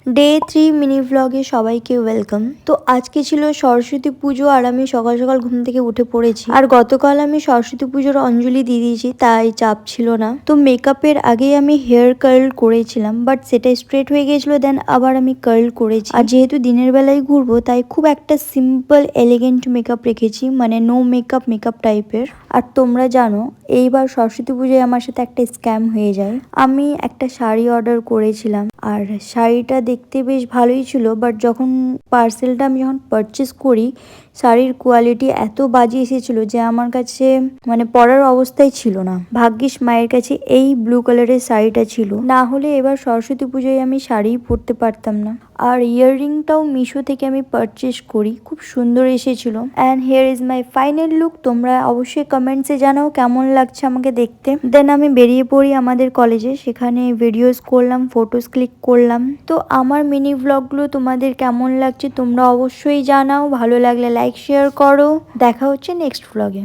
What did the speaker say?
Day 3 mini ভ্লগে সবাইকে welcome. তো আজকে ছিল সরস্বতী পুজো আর আমি সকাল সকাল ঘুম থেকে উঠে পড়েছি। আর গতকাল আমি সরস্বতী পুজোর অঞ্জলি দিয়ে দিয়েছি, তাই চাপ ছিল না। তো মেকআপের আগেই আমি হেয়ার কার্ল করেছিলাম, বাট সেটা স্ট্রেট হয়ে গেছিল, দেন আবার আমি কার্ল করেছি। আর যেহেতু দিনের বেলায় ঘুরবো তাই খুব একটা সিম্পল এলিগেন্ট মেকআপ রেখেছি, মানে নো মেকআপ মেকআপ টাইপের। আর তোমরা জানো এইবার সরস্বতী পুজোয় আমার সাথে একটা স্ক্যাম হয়ে যায়। আমি একটা শাড়ি অর্ডার করেছিলাম আর শাড়িটা দেখতে বেশ ভালোই ছিল, বাট যখন পার্সেলটা আমি যখন পারচেস করি শাড়ির কোয়ালিটি এত বাজে এসেছিল যে আমার কাছে মানে পরার অবস্থায় ছিল না। ভাগ্যিস মায়ের কাছে এই ব্লু কালারের শাড়িটা ছিল, না হলে এবার সরস্বতী পুজোয় আমি শাড়িই পরতে পারতাম না। আর ইয়াররিংটাও মিশো থেকে আমি পারচেস করি, খুব সুন্দর এসেছিল। And here is my final look. তোমরা অবশ্যই কমেন্টসে জানাও কেমন লাগছে আমাকে দেখতে। দেন আমি বেরিয়ে পড়ি আমাদের কলেজে, সেখানে ভিডিওস করলাম, ফটোস ক্লিক করলাম। তো আমার মিনি ভ্লগগুলো তোমাদের কেমন লাগছে তোমরা অবশ্যই জানাও। ভালো লাগলে লাইক শেয়ার করো। দেখা হচ্ছে নেক্সট ভ্লগে।